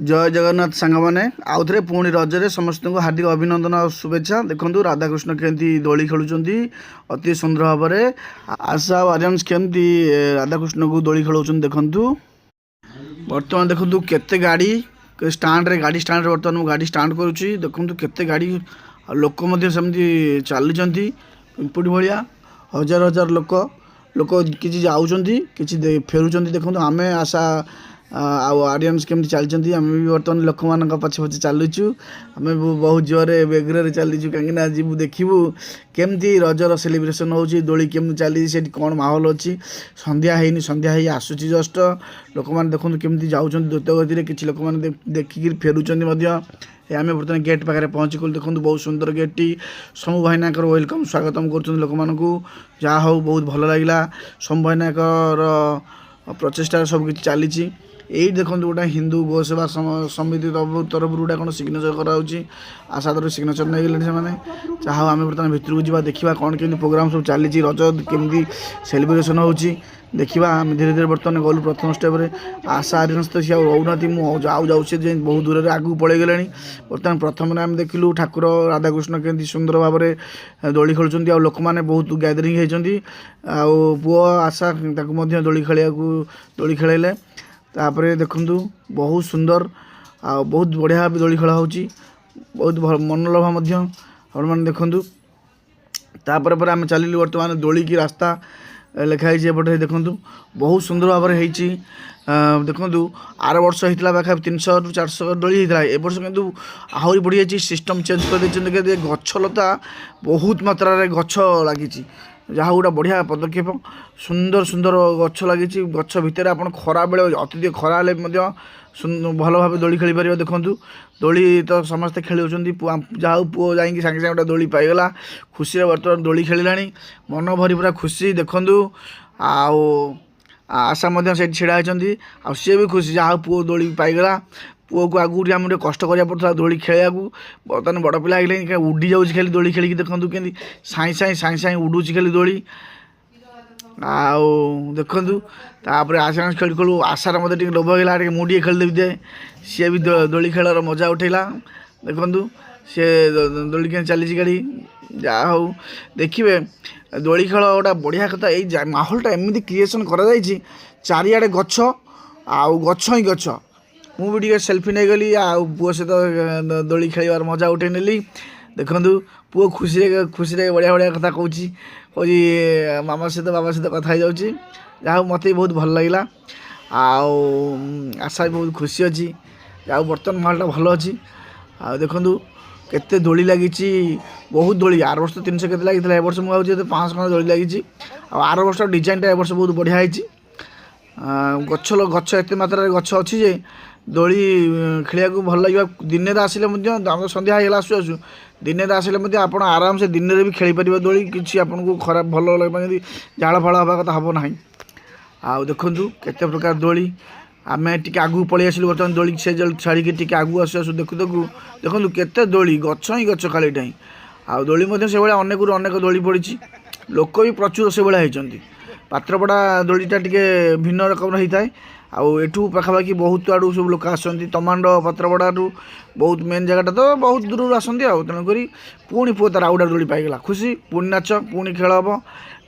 जय जगन्नाथ सांग मैंने आउ थे पुणी रजरे समस्त को हार्दिक अभिनंदन और शुभेच्छा। देखो राधाकृष्ण केमती दोली खेलुंट अति सुंदर भाव में आशा आर्यंस केमती राधाकृष्ण को दोली खेलाऊँ। देखु बर्तमान देखु केते गाड़ी स्टाण्ड रे गाड़ी स्टाण्ड बर्तमान गाड़ी स्टाण्ड करुँची। देखु केते गाड़ी लोक सेमती चलुँच पिंपुड़ी भाया हजार हजार लोक लोक किसी जाऊँच कि फेरुँच। देखो आम आशा आडियंस केमती चलती आम भी बर्तमान लोक मान पछे पछे चलुचु। आम बहुत जोरे बेग्रे चलीचु कहीं आज देखू केमती रजर सेलिब्रेशन होची दोली केमती चली से कौन माहौल अच्छी। संध्या है संध्या ही आसूची जस्ट लोक मैंने देखते केमती जाऊँ द्रुत गति किसी लोक मैंने देखिक फेरुँच। आम बर्तमान गेट पाखे पहुँची गलु। देखो बहुत सुंदर गेट टी समू भाईना वेलकम स्वागतम कर लोक मानू जहाँ हो बहुत भल लगे। समू भाईना प्रचेषा सबकि चली यही देखो गोटे हिंदू गो सेवा समिति तरफ गोटे कौन सिग्नेचर कराऊँच। आशा तरफ सिग्नेचर नहीं गले से चाह आम बर्तमान भितर को जा देखा कौन केमती प्रोग्राम सब चली रज केमती सेलिब्रेशन होची देखा। आम धीरे धीरे बर्तमान गलु प्रथम स्टेप आशा आर्यंस तो सी रोना मुझे बहुत दूर आगू पड़े गले। बर्तमान प्रथम आम देखिलु ठाकुर राधाकृष्ण केमती सुंदर भाव में दोली खेलुंट लोक मैंने बहुत गैदरिंग होती पुओ आशा दोली खेल दोली खेल तापर देखु बहुत सुंदर आ बहुत बढ़िया दोली खेल हो बहुत मनोलोभा आपण मैंने देखु। तापर आम चलिलु बर्तमान दोली की रास्ता लिखाई एपटे देखु बहुत सुंदर भाव में होती। देखु आर वर्ष होता पाखा 300 ରୁ 400 दोली होता ए वर्ष कितु आहरी बढ़ी जाइए सिस्टम चेंज कर गछलता बहुत मात्रा गछ लगी जहाँ गोटे बढ़िया पदक्षेप सुंदर सुंदर गछ लगी गछ भितर आप खरा बेले अत्यधिक खरा भल भाव दोली खेली पार। देखु दोली तो समस्ते खेलुँच जहाँ पुओ जा सागे सागे गोटे दोली पाईगला खुशी बर्तमान दोली खेला मन भरी पूरा खुशी। देखु आशा से छिड़ा होती सी भी खुशी जहाँ पुओ दोली पाईगला। पुओ को आगुरी आम कष्ट करा पड़ता दोली खेल बर्तमान बड़ पिला है उड़ी जाऊँ खाली दोली खेलिक। देखो कि साई साई साई साई उड़ूची खाली दोली देखु तापर आशा खेल खेलू आशार मत लोभ होगा मुझे खेलदेवी दे सी भी दोली खेलर मजा उठेला। देखु सी दोली के चली गाड़ी जहाँ हो देखिए दोली खेल गोटा बढ़िया कथा ये माहौलटा एमती क्रिएसन कर चारिआडे गछ आउ गछ ही गछ मुझे सेल्फी नहीं गली पुओ सहित दोली खेल मजा उठे नेली। देखु पुओ खुशी खुशी बढ़िया बढ़िया कथा कह मामा सहित बाबा सहित कथा जाऊँगी जहाँ मत बहुत भल लगे। आशा भी बहुत खुशी अच्छी जहाँ बर्तमान माहौलटा भल अच्छी। देखु केते दोली लगी बहुत दोली आर वर्ष 300 के लगी ए वर्ष मुझे 500 खंड दोली लगी आर वर्ष डिजाइनटा ए वर्ष बहुत बढ़िया है। गछ एत मात्रा गछ अच्छी जे दोली खेलिया भल लगे दिन आसिले आम सन्ध्या होगा आसु आसु दिन आसिले आप आराम से दिन में भी खेली पार दोली किसी आपको खराब भल लगे झाड़ फाड़ हवा कथा हम ना। आउ देखु केते प्रकार दोली आम टे आगू पलि आसलु बर्तमान दोली से छाड़ी टे आगू आसु आसु देखु देखु देखु केते दोली गछ ही गछ खालीटा ही दोली से भाई अनेक अनेक दोली पड़ी लोक भी प्रचुर से भाया होती। पात्रपड़ा दोलीटा टे भिन्न रकम होता है आठू पाखापाखि बहुत आड़ू सब लोक आसती तमांड पात्रपड़ू बहुत मेन जगह तो बहुत दूर आसती तेणुक पुणी पुओ तार आउटा दोली पाईगला खुशी पुणी नाच पुणी खेल हम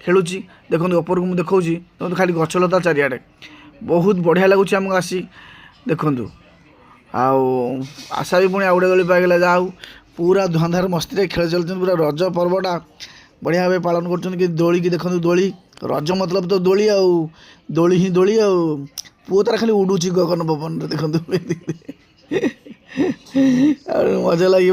खेलुची। देखो ऊपर को मुझे देखी तो खाली गछलता चारिआडे बहुत बढ़िया लगुच आमको आसी। देखु आशा भी पुणी आउटा दोली पाईगला जहाँ पूरा धंधार मस्ती खेल चलते पूरा रज पर्वटा बढ़िया भाव पालन कर दोली की। देखो दोली रज मतलब तो दोली दोली ही दोली पुओ तार खाली उड़ूची गगन पवन। देखो मजा लगे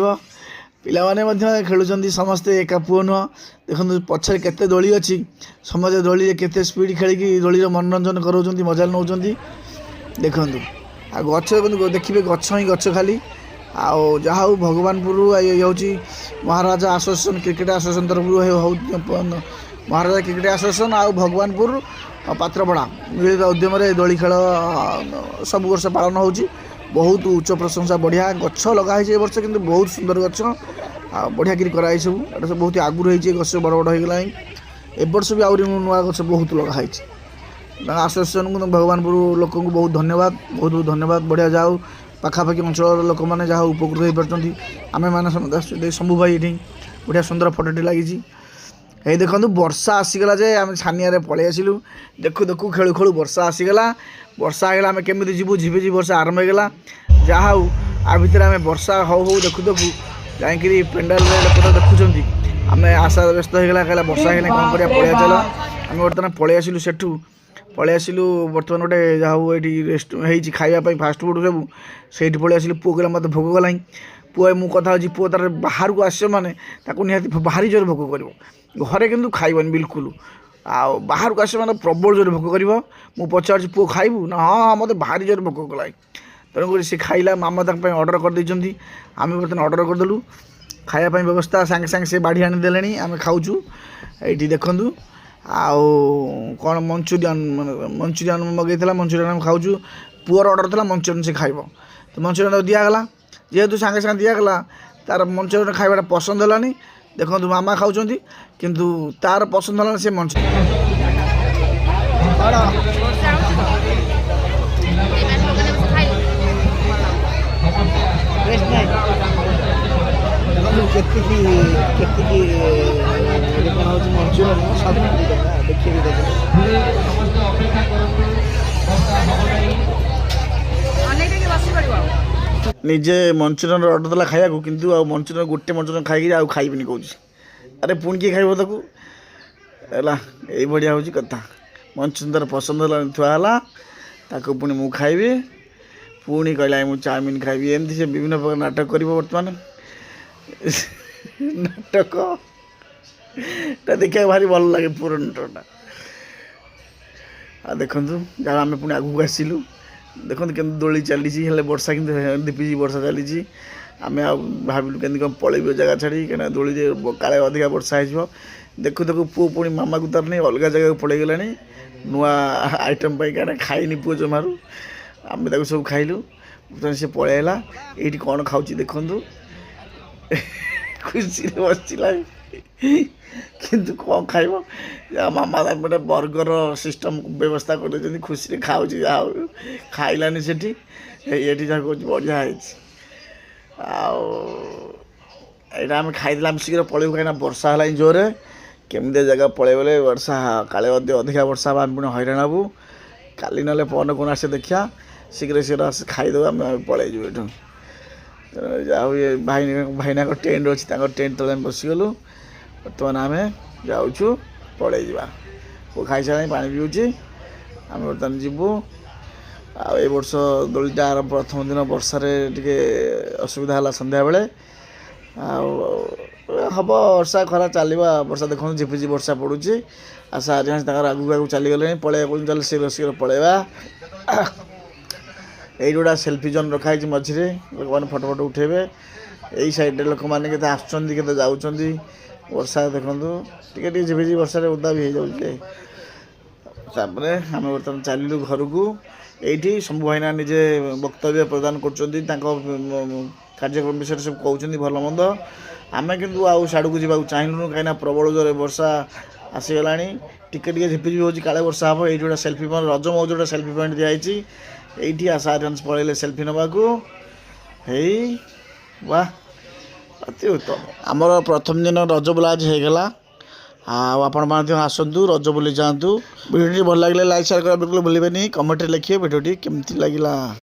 पाने खेलुँच समस्ते एका पुओ नुह। देखो पछे केते दोली अच्छी समझे दोली केते स्पीड खेलिकी दोली मनोरंजन कराऊँ मजा नौ। देखु आ गछ देखिए गछ ही गछ खाली जहाँ भगवानपुर ये हूँ महाराजा एसोसिएशन क्रिकेट एसोसिएशन तरफ महाराजा क्रिकेट एसोसिएशन आ भगवानपुर पात्रपड़ा मिलित उद्यम दोली खेल सब वर्ष पालन हो बहुत उच्च प्रशंसा बढ़िया गछ लगाई वर्ष कि बहुत सुंदर गछ बढ़िया कराई सब बहुत आगुरी होती गछ बड़ बड़ होगा ए वर्ष भी आहरी नुआ गछ बहुत लगाई। आसोसिएशन को भगवानपुर लोक को बहुत धन्यवाद बहुत बहुत धन्यवाद बढ़िया जाओ ପାଖାପାଖି ଅଞ୍ଚଳର ଲୋକମାନେ ଯାହା ଉପକୃତ ହୋଇପାରୁଛନ୍ତି। ଆମେମାନେ ସମସ୍ତେ ଆସୁଛନ୍ତି ଶମ୍ଭୁ ଭାଇ ଏଠି ବଢ଼ିଆ ସୁନ୍ଦର ଫଟୋଟି ଲାଗିଛି। ଏଇ ଦେଖନ୍ତୁ ବର୍ଷା ଆସିଗଲା ଯେ ଆମେ ଛାନିଆରେ ପଳେଇ ଆସିଲୁ। ଦେଖୁ ଦେଖୁ ଖେଳୁ ଖେଳୁ ବର୍ଷା ଆସିଗଲା। ବର୍ଷା ହେଇଗଲା ଆମେ କେମିତି ଯିବୁ, ଝିପିଝିପି ବର୍ଷା ଆରମ୍ଭ ହେଇଗଲା। ଯାହା ହଉ ଆ ଭିତରେ ଆମେ ବର୍ଷା ହଉ ହଉ ଦେଖୁ ଦେଖୁ ଯାଇକିରି ପେଣ୍ଡାଲରେ ଲୋକ ତ ଦେଖୁଛନ୍ତି। ଆମେ ଆଶା ବ୍ୟସ୍ତ ହେଇଗଲା, କହିଲା ବର୍ଷା ହେଇଗଲେ କ'ଣ କରିବା, ପଳେଇ ଚାଲ। ଆମେ ବର୍ତ୍ତମାନ ପଳେଇ ଆସିଲୁ ସେଠୁ ପଳେଇ ଆସିଲୁ। ବର୍ତ୍ତମାନ ଗୋଟେ ଯାହା ହଉ ଏଇଠି ରେଷ୍ଟ ହେଇଛି ଖାଇବା ପାଇଁ ଫାଷ୍ଟଫୁଡ଼ ସବୁ, ସେଇଠି ପଳେଇ ଆସିଲୁ। ପୁଅ କହିଲା ମୋତେ ଭୋଗ କଲାኝ। ପୁଅ ମୁଁ କଥା ହେଉଛି, ପୁଅ ତାର ବାହାରକୁ ଆସିବ ମାନେ ତାକୁ ନିହାତି ଭାରି ଜୋରରେ ଭୋଗ କରିବ। ଘରେ କିନ୍ତୁ ଖାଇବନି ବିଲକୁଲ। ଆଉ ବାହାରକୁ ଆସିବ ମାନେ ପ୍ରବଳ ଜୋରରେ ଭୋଗ କରିବ। ମୁଁ ପଚାରୁଛି ପୁଅ ଖାଇବୁ ନା, ହଁ ମୋତେ ଭାରି ଜୋରରେ ଭୋଗ କଲାኝ। ତେଣୁକରି ସେ ଖାଇଲା। ମାମା ତାଙ୍କ ପାଇଁ ଅର୍ଡ଼ର କରିଦେଇଛନ୍ତି। ଆମେ ବର୍ତ୍ତମାନ ଅର୍ଡ଼ର କରିଦେଲୁ। ଖାଇବା ପାଇଁ ବ୍ୟବସ୍ଥା ସାଙ୍ଗେ ସାଙ୍ଗେ ସେ ବାଢ଼ି ଆଣିଦେଲେଣି, ଆମେ ଖାଉଛୁ। ଏଇଠି ଦେଖନ୍ତୁ ଆଉ କ'ଣ ମଞ୍ଚୁରିଆନ୍ ମଗାଇଥିଲା, ମଞ୍ଚୁରିଆନ୍ ଆମେ ଖାଉଛୁ। ପୁଅର ଅର୍ଡ଼ର ଥିଲା ମଞ୍ଚୁରିଆନ୍ ସେ ଖାଇବ, ତ ମଞ୍ଚୁରିଆନ୍ ଦିଆଗଲା। ଯେହେତୁ ସାଙ୍ଗେ ସାଙ୍ଗେ ଦିଆଗଲା, ତାର ମଞ୍ଚୁରିଆନ୍ ଖାଇବାଟା ପସନ୍ଦ ହେଲାନି। ଦେଖନ୍ତୁ ମାମା ଖାଉଛନ୍ତି କିନ୍ତୁ ତାର ପସନ୍ଦ ହେଲାନି, ସେ କେତିକି କ'ଣ ହେଉଛି ମଞ୍ଚୁରିଆନ୍ ଦେଖିକି ନିଜେ ମଞ୍ଚୁରିଆନ୍ ଅର୍ଡ଼ର ଦେଲା ଖାଇବାକୁ, କିନ୍ତୁ ଆଉ ମଞ୍ଚୁରିଆନ୍ ଗୋଟେ ମଞ୍ଚୁରିଆନ୍ ଖାଇକି ଆଉ ଖାଇବିନି କହୁଛି। ଆରେ ପୁଣି କିଏ ଖାଇବ ତାକୁ ହେଲା, ଏଇଭଳିଆ ହେଉଛି କଥା। ମଞ୍ଚୁରିଆନ୍ ତାର ପସନ୍ଦ ହେଲାନି, ଥୁଆ ହେଲା। ତାକୁ ପୁଣି ମୁଁ ଖାଇବି, ପୁଣି କହିଲା ମୁଁ ଚାଉମିନ୍ ଖାଇବି। ଏମିତି ସେ ବିଭିନ୍ନ ପ୍ରକାର ନାଟକ କରିବ। ବର୍ତ୍ତମାନ ନାଟକଟା ଦେଖିବାକୁ ଭାରି ଭଲ ଲାଗେ, ପୁରା ନାଟକଟା। ଆଉ ଦେଖନ୍ତୁ ଯାହା ଆମେ ପୁଣି ଆଗକୁ ଆସିଲୁ। ଦେଖନ୍ତୁ କେମିତି ଦୋଳି ଚାଲିଛି, ହେଲେ ବର୍ଷା କିନ୍ତୁ ଝିପିଝିପି ବର୍ଷା ଚାଲିଛି। ଆମେ ଆଉ ଭାବିଲୁ କେମିତି କ'ଣ ପଳେଇବୁ ଜାଗା ଛାଡ଼ି, କାହିଁକିନା ଦୋଳିରେ କାଳେ ଅଧିକା ବର୍ଷା ହେଇଯିବ। ଦେଖୁ ଦେଖୁ ପୁଅ ପୁଣି ମାମାକୁ ତାର ନେଇ ଅଲଗା ଜାଗାକୁ ପଳେଇଗଲାଣି ନୂଆ ଆଇଟମ୍ ପାଇଁ, କାହିଁକିନା ଖାଇନି ପୁଅ ଜମାରୁ। ଆମେ ତାକୁ ସବୁ ଖାଇଲୁ। ସେ ପଳେଇଲା। ଏଇଠି କ'ଣ ଖାଉଛି ଦେଖନ୍ତୁ, ଖୁସିରେ ବସିଲା। କିନ୍ତୁ କ'ଣ ଖାଇବ, ମାମା ତାକୁ ଗୋଟେ ବର୍ଗର ସିଷ୍ଟମ୍ ବ୍ୟବସ୍ଥା କରିଦେଇଛନ୍ତି। ଖୁସିରେ ଖାଉଛି, ଯାହା ହଉ ଖାଇଲାନି ସେଠି। ଏଠି ଯାହା କହୁଛି ବଢ଼ିଆ ହେଇଛି। ଆଉ ଏଇଟା ଆମେ ଖାଇଦେଲେ ଆମେ ଶୀଘ୍ର ପଳେଇବୁ, କାହିଁକିନା ବର୍ଷା ହେଲାଣି ଜୋରରେ। କେମିତିଆ ଜାଗା ପଳେଇଗଲେ ବର୍ଷା କାଳେ ଅଧିକା ବର୍ଷା ହେବା, ଆମେ ପୁଣି ହଇରାଣ ହେବୁ। କାଲି ନହେଲେ ପଅରଦିନ କ'ଣ ଆସେ ଦେଖିବା, ଶୀଘ୍ର ଆସି ଖାଇଦେବୁ, ଆମେ ପଳେଇଯିବୁ ଏଠୁ। ଯାହା ହଉ ଭାଇନାଙ୍କ ଟେଣ୍ଟ ଅଛି, ତାଙ୍କ ଟେଣ୍ଟ ତଳେ ଆମେ ବସିଗଲୁ। ବର୍ତ୍ତମାନ ଆମେ ଯାଉଛୁ ପଳେଇଯିବା। ପୁଅ ଖାଇସାରିଲାଣି, ପାଣି ପିଉଛି। ଆମେ ବର୍ତ୍ତମାନ ଯିବୁ। ଆଉ ଏ ବର୍ଷ ଦୋଳିଟା ପ୍ରଥମ ଦିନ ବର୍ଷାରେ ଟିକେ ଅସୁବିଧା ହେଲା ସନ୍ଧ୍ୟାବେଳେ। ଆଉ ହେବ ବର୍ଷା ଖରା ଚାଲିବ। ବର୍ଷା ଦେଖନ୍ତୁ ଝିପିଝିପି ବର୍ଷା ପଡ଼ୁଛି। ଆଶା ଆଜି ତାଙ୍କର ଆଗକୁ ଆଗକୁ ଚାଲିଗଲେଣି, ପଳେଇବା ଚାଲି ଶୀଘ୍ର ପଳେଇବା। ଏଇଠି ଗୋଟେ ସେଲ୍ଫି ଜୋନ୍ ରଖାହେଇଛି ମଝିରେ, ଲୋକମାନେ ଫଟୋ ଉଠାଇବେ। ଏଇ ସାଇଡ଼୍ରେ ଲୋକମାନେ କେତେ ଆସୁଛନ୍ତି, କେତେ ଯାଉଛନ୍ତି। ବର୍ଷା ଦେଖନ୍ତୁ ଟିକେ ଟିକେ ଝିପିଝିପି ବର୍ଷାରେ ଓଦା ବି ହେଇଯାଉଛି। ତାପରେ ଆମେ ବର୍ତ୍ତମାନ ଚାଲିଲୁ ଘରକୁ। ଏଇଠି ଶମ୍ଭୁ ଭାଇନା ନିଜେ ବକ୍ତବ୍ୟ ପ୍ରଦାନ କରୁଛନ୍ତି, ତାଙ୍କ କାର୍ଯ୍ୟକ୍ରମ ବିଷୟରେ ସବୁ କହୁଛନ୍ତି ଭଲ ମନ୍ଦ। ଆମେ କିନ୍ତୁ ଆଉ ସିଆଡ଼କୁ ଯିବାକୁ ଚାହିଁଲୁନୁ, କାହିଁକିନା ପ୍ରବଳ ଜୋରରେ ବର୍ଷା ଆସିଗଲାଣି। ଟିକେ ଟିକେ ଝିପିଝିପି ହେଉଛି, କାଳେ ବର୍ଷା ହେବ। ଏଇଠି ଗୋଟେ ସେଲ୍ଫି ପଏଣ୍ଟ, ରଜ ମଉଜ ଗୋଟେ ସେଲ୍ଫି ପଏଣ୍ଟ ଦିଆହେଇଛି। ଏଇଠି ଆଶା ଆର୍ଯ୍ୟାନ୍ସ ପଳେଇଲେ ସେଲ୍ଫି ନେବାକୁ। ହେଇ ବା ଅତି ଉତ୍ତମ। ଆମର ପ୍ରଥମ ଦିନ ରଜ ବୁଲା ଆଜି ହେଇଗଲା। ଆଉ ଆପଣ ମଧ୍ୟ ଆସନ୍ତୁ, ରଜ ବୁଲି ଯାଆନ୍ତୁ। ଭିଡ଼ିଓଟି ଭଲ ଲାଗିଲେ ଲାଇକ୍ ସେୟାର କରିବା ବିଲକୁଲ ଭୁଲିବେନି। କମେଣ୍ଟରେ ଲେଖିବେ ଭିଡ଼ିଓଟି କେମିତି ଲାଗିଲା।